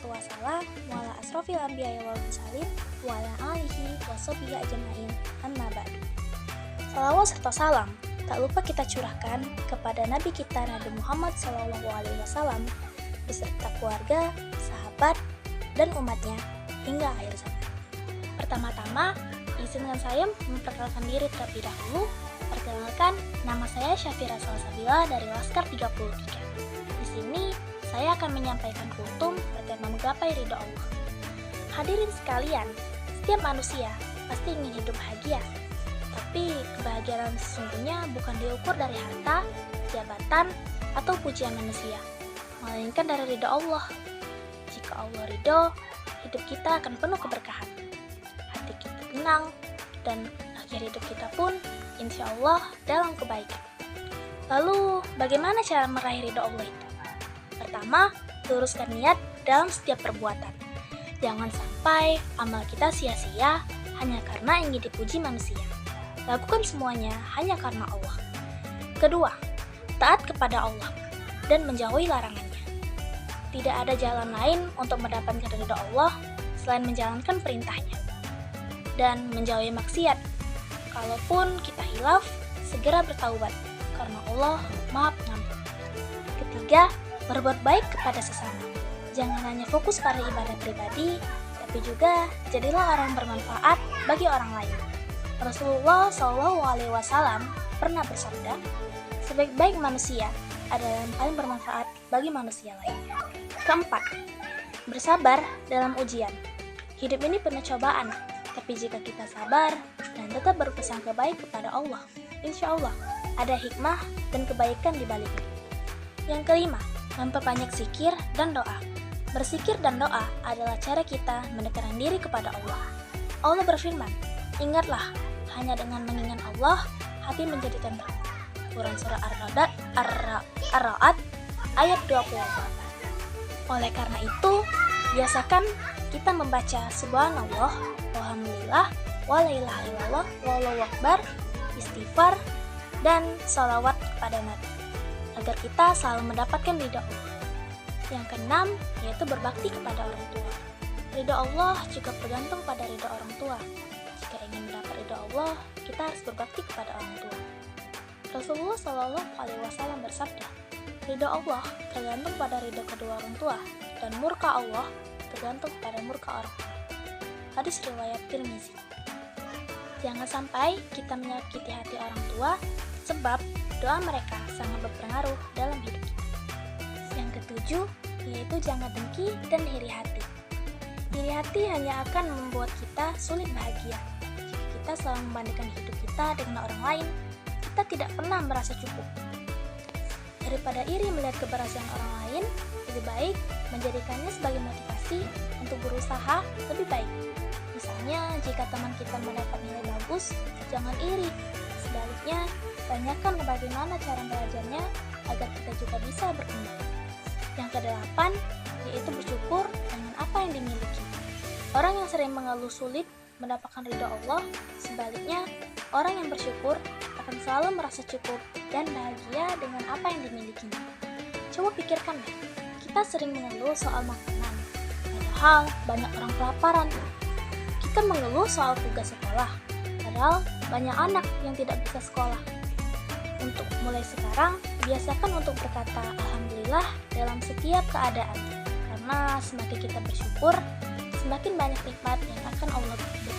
wassalatu wassalam Wa'ala asrofil anbiya'i wal mursalin Wa'ala alihi wassobihi ajma'in Amma ba'du. Salawat serta salam tak lupa kita curahkan kepada Nabi kita Nabi Muhammad SAW beserta keluarga, sahabat, dan umatnya hingga akhir zaman. Pertama-tama, izinkan saya memperkenalkan diri terlebih dahulu. Perkenalkan, nama saya Syafira Salsabila dari Laskar 33. Di sini, saya akan menyampaikan kultum bertema menggapai ridho Allah. Hadirin sekalian, setiap manusia pasti ingin hidup bahagia. Tapi kebahagiaan sesungguhnya bukan diukur dari harta, jabatan, atau pujian manusia, melainkan dari ridho Allah. Jika Allah ridho, hidup kita akan penuh keberkahan, hati kita tenang, dan akhir hidup kita pun insya Allah dalam kebaikan. Lalu, bagaimana cara meraih ridho Allah itu? Pertama, luruskan niat dalam setiap perbuatan. Jangan sampai amal kita sia-sia hanya karena ingin dipuji manusia. Lakukan semuanya hanya karena Allah. Kedua, taat kepada Allah dan menjauhi larangannya. Tidak ada jalan lain untuk mendapatkan ridho Allah selain menjalankan perintahnya dan menjauhi maksiat. Kalaupun kita hilaf, segera bertaubat karena Allah Maha Pengampun. Ketiga, berbuat baik kepada sesama. Jangan hanya fokus pada ibadah pribadi, tapi juga jadilah orang bermanfaat bagi orang lain. Rasulullah SAW pernah bersabda, sebaik-baik manusia adalah yang paling bermanfaat bagi manusia lainnya. Keempat, bersabar dalam ujian. Hidup ini penuh cobaan, tapi jika kita sabar dan tetap berpesan kebaik kepada Allah, insya Allah ada hikmah dan kebaikan di baliknya. Yang kelima, memperbanyak zikir dan doa. Berzikir dan doa adalah cara kita mendekatkan diri kepada Allah. Allah berfirman, ingatlah, hanya dengan mengingat Allah, hati menjadi tenang. Quran Surah Ar-Ra'd ayat 28. Oleh karena itu, biasakan kita membaca Subhanallah, Walhamdulillah, Wala ilaha illallah, Wallahu akbar, istighfar, dan salawat kepada Nabi, agar kita selalu mendapatkan ridho Allah. Yang keenam, yaitu berbakti kepada orang tua. Ridho Allah juga bergantung pada ridho orang tua. Jika ingin mendapat ridho Allah, kita harus berbakti kepada orang tua. Rasulullah SAW bersabda, ridho Allah tergantung pada ridho kedua orang tua, dan murka Allah tergantung pada murka orang tua. Hadis riwayat Tirmizi. Jangan sampai kita menyakiti hati orang tua, sebab doa mereka sangat berpengaruh dalam hidup kita. Yang ketujuh, yaitu jangan dengki dan iri hati. Iri hati hanya akan membuat kita sulit bahagia. Jika kita selalu membandingkan hidup kita dengan orang lain, kita tidak pernah merasa cukup. Daripada iri melihat keberhasilan orang lain, lebih baik menjadikannya sebagai motivasi untuk berusaha lebih baik. Misalnya, jika teman kita mendapat nilai bagus, jangan iri. Sebaliknya, tanyakan bagaimana cara belajarnya agar kita juga bisa berkembang. Yang kedelapan, yaitu bersyukur dengan apa yang dimiliki. Orang yang sering mengeluh sulit mendapatkan ridho Allah, sebaliknya, orang yang bersyukur akan selalu merasa cukup dan bahagia dengan apa yang dimilikinya. Coba pikirkan deh, kita sering mengeluh soal makanan, padahal banyak orang kelaparan. Kita mengeluh soal tugas sekolah, padahal banyak anak yang tidak bisa sekolah. Untuk mulai sekarang, biasakan untuk berkata Alhamdulillah dalam setiap keadaan, karena semakin kita bersyukur, semakin banyak nikmat yang akan Allah berikan.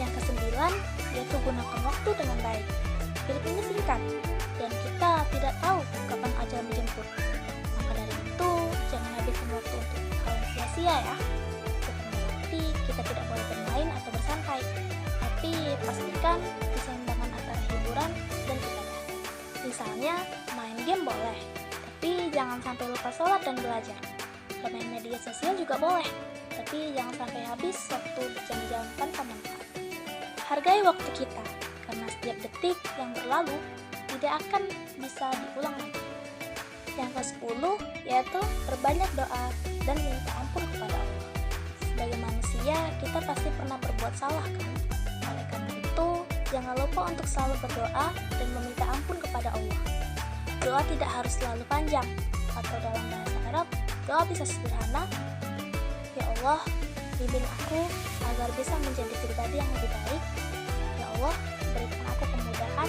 Yang kesembilan, yaitu gunakan waktu dengan baik. Hidup ini singkat, dan kita tidak tahu kapan ajal menjemput. Maka dari itu, jangan habiskan waktu untuk hal yang sia-sia ya. Bukan berarti kita tidak boleh bermain atau bersantai, tapi pastikan keseimbangan antara hiburan dan ibadah. Misalnya, main game boleh, tapi jangan sampai lupa sholat dan belajar. Bermain media sosial juga boleh, tapi jangan sampai habis waktu berjam-jam tanpa manfaat. Hargai waktu kita, karena setiap detik yang berlalu tidak akan bisa diulang lagi. Yang ke-10, yaitu berbanyak doa dan minta ampun kepada Allah. Sebagai manusia, kita pasti pernah berbuat salah kan? Oleh karena itu, jangan lupa untuk selalu berdoa dan meminta ampun kepada Allah. Doa tidak harus selalu panjang, atau dalam bahasa Arab, Doa bisa sederhana, ya Allah, bimbing aku agar bisa menjadi pribadi yang lebih baik. Ya Allah, berikan aku kemudahan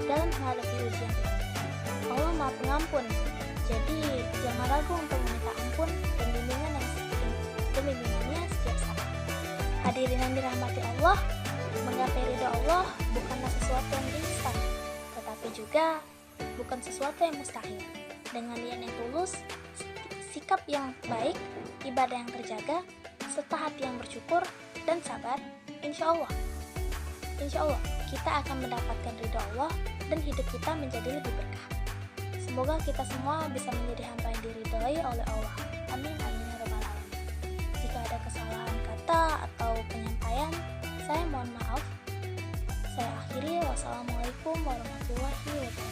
dalam menghadapi ujian ini. Allah Maha Pengampun, jadi jangan ragu untuk meminta ampun dan bimbingannya setiap saat. Hadirin yang dirahmati Allah, menggapai ridho Allah bukanlah sesuatu yang instan, tetapi juga bukan sesuatu yang mustahil. Dengan niat yang tulus, sikap yang baik, ibadah yang terjaga, serta hati yang bersyukur dan sabar, insya Allah kita akan mendapatkan ridho Allah dan hidup kita menjadi lebih berkah. Semoga kita semua bisa menjadi hamba yang diridhoi oleh Allah. Amin amin ya rabbal alamin. Jika ada kesalahan kata atau penyampaian, saya mohon maaf. Saya akhiri. Wassalamualaikum warahmatullahi wabarakatuh.